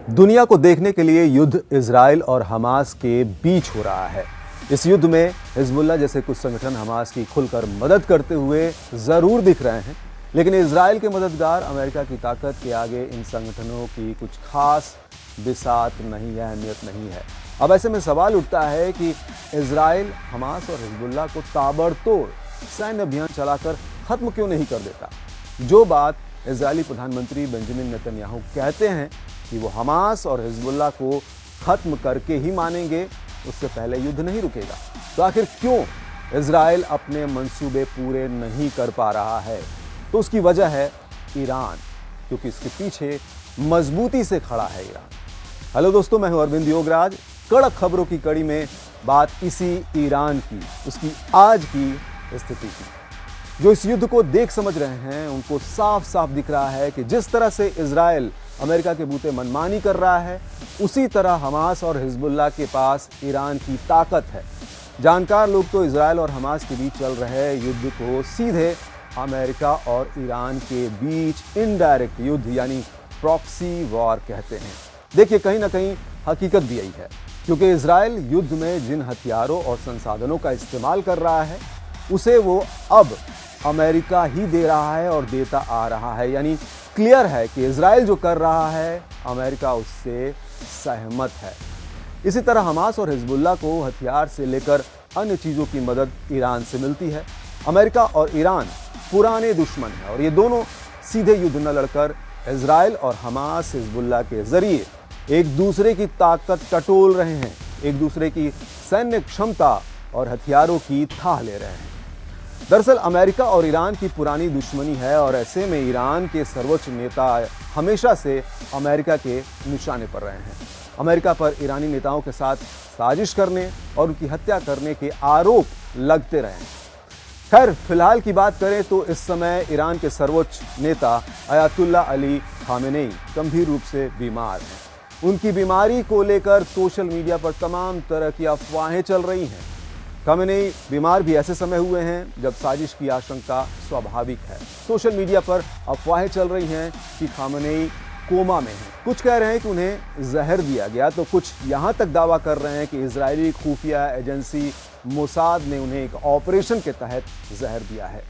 दुनिया को देखने के लिए युद्ध इजराइल और हमास के बीच हो रहा है। इस युद्ध में हिजबुल्लाह जैसे कुछ संगठन हमास की खुलकर मदद करते हुए जरूर दिख रहे हैं, लेकिन इजराइल के मददगार अमेरिका की ताकत के आगे इन संगठनों की कुछ खास बिसात नहीं है, अहमियत नहीं है। अब ऐसे में सवाल उठता है कि इजराइल हमास और हिजबुल्लाह को ताबड़तोड़ सैन्य अभियान चलाकर खत्म क्यों नहीं कर देता। जो बात इजरायली प्रधानमंत्री बेंजामिन नेतन्याहू कहते हैं कि वो हमास और हिजबुल्लाह को खत्म करके ही मानेंगे, उससे पहले युद्ध नहीं रुकेगा। तो आखिर क्यों इजराइल अपने मंसूबे पूरे नहीं कर पा रहा है? तो उसकी वजह है ईरान, क्योंकि इसके पीछे मजबूती से खड़ा है ईरान। हेलो दोस्तों, मैं हूं अरविंद योगराज। कड़क खबरों की कड़ी में बात इसी ईरान की, उसकी आज की स्थिति की। जो इस युद्ध को देख समझ रहे हैं उनको साफ साफ दिख रहा है कि जिस तरह से इजराइल अमेरिका के बूते मनमानी कर रहा है, उसी तरह हमास और हिजबुल्लाह के पास ईरान की ताकत है। जानकार लोग तो इजराइल और हमास के बीच चल रहे युद्ध को सीधे अमेरिका और ईरान के बीच इनडायरेक्ट युद्ध यानी प्रॉक्सी वॉर कहते हैं। देखिए, कहीं ना कहीं हकीकत भी यही है, क्योंकि इजराइल युद्ध में जिन हथियारों और संसाधनों का इस्तेमाल कर रहा है उसे वो अब अमेरिका ही दे रहा है और देता आ रहा है। यानी क्लियर है कि इजराइल जो कर रहा है अमेरिका उससे सहमत है। इसी तरह हमास और हिजबुल्लाह को हथियार से लेकर अन्य चीज़ों की मदद ईरान से मिलती है। अमेरिका और ईरान पुराने दुश्मन हैं और ये दोनों सीधे युद्ध न लड़कर इजराइल और हमास हिजबुल्लाह के जरिए एक दूसरे की ताकत टटोल रहे हैं, एक दूसरे की सैन्य क्षमता और हथियारों की थाह ले रहे हैं। दरअसल अमेरिका और ईरान की पुरानी दुश्मनी है और ऐसे में ईरान के सर्वोच्च नेता हमेशा से अमेरिका के निशाने पर रहे हैं। अमेरिका पर ईरानी नेताओं के साथ साजिश करने और उनकी हत्या करने के आरोप लगते रहे हैं। खैर, फिलहाल की बात करें तो इस समय ईरान के सर्वोच्च नेता अयातुल्लाह अली खामेनेई गंभीर रूप से बीमार हैं। उनकी बीमारी को लेकर सोशल मीडिया पर तमाम तरह की अफवाहें चल रही हैं। खामेनेई बीमार भी ऐसे समय हुए हैं जब साजिश की आशंका स्वाभाविक है। सोशल मीडिया पर अफवाहें चल रही हैं कि खामेनेई कोमा में हैं। कुछ कह रहे हैं कि उन्हें जहर दिया गया, तो कुछ यहाँ तक दावा कर रहे हैं कि इजरायली खुफिया एजेंसी मोसाद ने उन्हें एक ऑपरेशन के तहत जहर दिया है।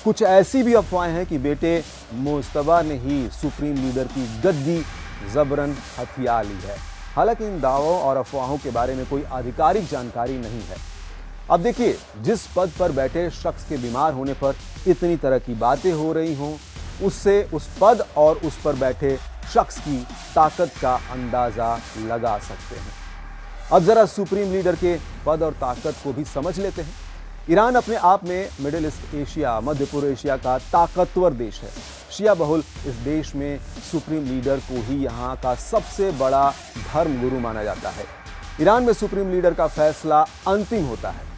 कुछ ऐसी भी अफवाहें हैं कि बेटे मुस्तबा ने ही सुप्रीम लीडर की गद्दी जबरन हथिया ली है। हालांकि इन दावों और अफवाहों के बारे में कोई आधिकारिक जानकारी नहीं है। अब देखिए, जिस पद पर बैठे शख्स के बीमार होने पर इतनी तरह की बातें हो रही हों, उससे उस पद और उस पर बैठे शख्स की ताकत का अंदाजा लगा सकते हैं। अब जरा सुप्रीम लीडर के पद और ताकत को भी समझ लेते हैं। ईरान अपने आप में मिडिल ईस्ट एशिया, मध्य पूर्व एशिया का ताकतवर देश है। शिया बहुल इस देश में सुप्रीम लीडर को ही यहाँ का सबसे बड़ा धर्म गुरु माना जाता है। ईरान में सुप्रीम लीडर का फैसला अंतिम होता है।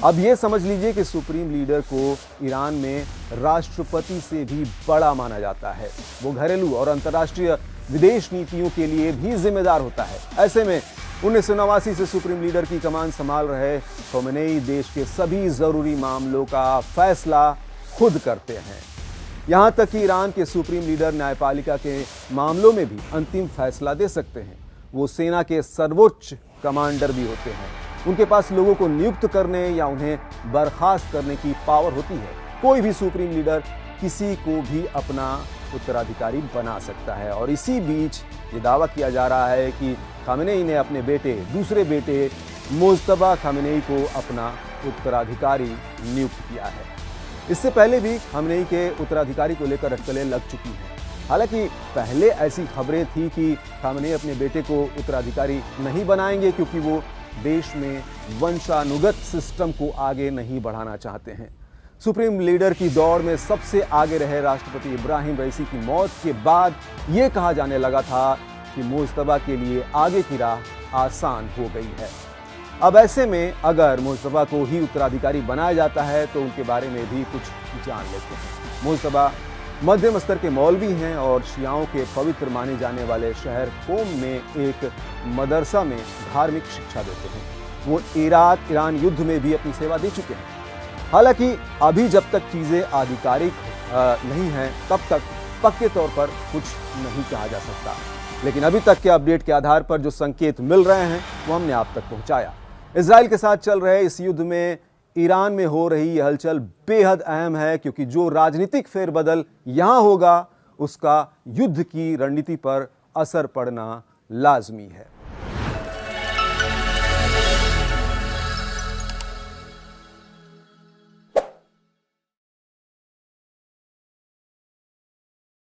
अब ये समझ लीजिए कि सुप्रीम लीडर को ईरान में राष्ट्रपति से भी बड़ा माना जाता है। वो घरेलू और अंतर्राष्ट्रीय विदेश नीतियों के लिए भी जिम्मेदार होता है। ऐसे में 1989 से सुप्रीम लीडर की कमान संभाल रहे खामेनेई देश के सभी जरूरी मामलों का फैसला खुद करते हैं। यहाँ तक कि ईरान के सुप्रीम लीडर न्यायपालिका के मामलों में भी अंतिम फैसला दे सकते हैं। वो सेना के सर्वोच्च कमांडर भी होते हैं। उनके पास लोगों को नियुक्त करने या उन्हें बर्खास्त करने की पावर होती है। कोई भी सुप्रीम लीडर किसी को भी अपना उत्तराधिकारी बना सकता है और इसी बीच ये दावा किया जा रहा है कि खामेनेई ने अपने दूसरे बेटे मुस्तबा खामेनेई को अपना उत्तराधिकारी नियुक्त किया है। इससे पहले भी खामेनेई के उत्तराधिकारी को लेकर अटकलें लग चुकी हैं। हालांकि पहले ऐसी खबरें थी कि खामेनेई अपने बेटे को उत्तराधिकारी नहीं बनाएंगे क्योंकि वो देश में वंशानुगत सिस्टम को आगे नहीं बढ़ाना चाहते हैं। सुप्रीम लीडर की दौड़ में सबसे आगे रहे राष्ट्रपति इब्राहिम रईसी की मौत के बाद ये कहा जाने लगा था कि मुस्तबा के लिए आगे की राह आसान हो गई है। अब ऐसे में अगर मुस्तबा को ही उत्तराधिकारी बनाया जाता है तो उनके बारे में भी कुछ जान लेते हैं। मुस्तबा मध्यम स्तर के मौलवी हैं और शियाओं के पवित्र माने जाने वाले शहर कोम में एक मदरसा में धार्मिक शिक्षा देते हैं। वो इराक ईरान युद्ध में भी अपनी सेवा दे चुके हैं। हालांकि अभी जब तक चीज़ें आधिकारिक नहीं हैं, तब तक पक्के तौर पर कुछ नहीं कहा जा सकता। लेकिन अभी तक के अपडेट के आधार पर जो संकेत मिल रहे हैं वो हमने आप तक पहुंचाया। इजराइल के साथ चल रहे इस युद्ध में ईरान में हो रही यह हलचल बेहद अहम है, क्योंकि जो राजनीतिक फेरबदल यहां होगा उसका युद्ध की रणनीति पर असर पड़ना लाजमी है।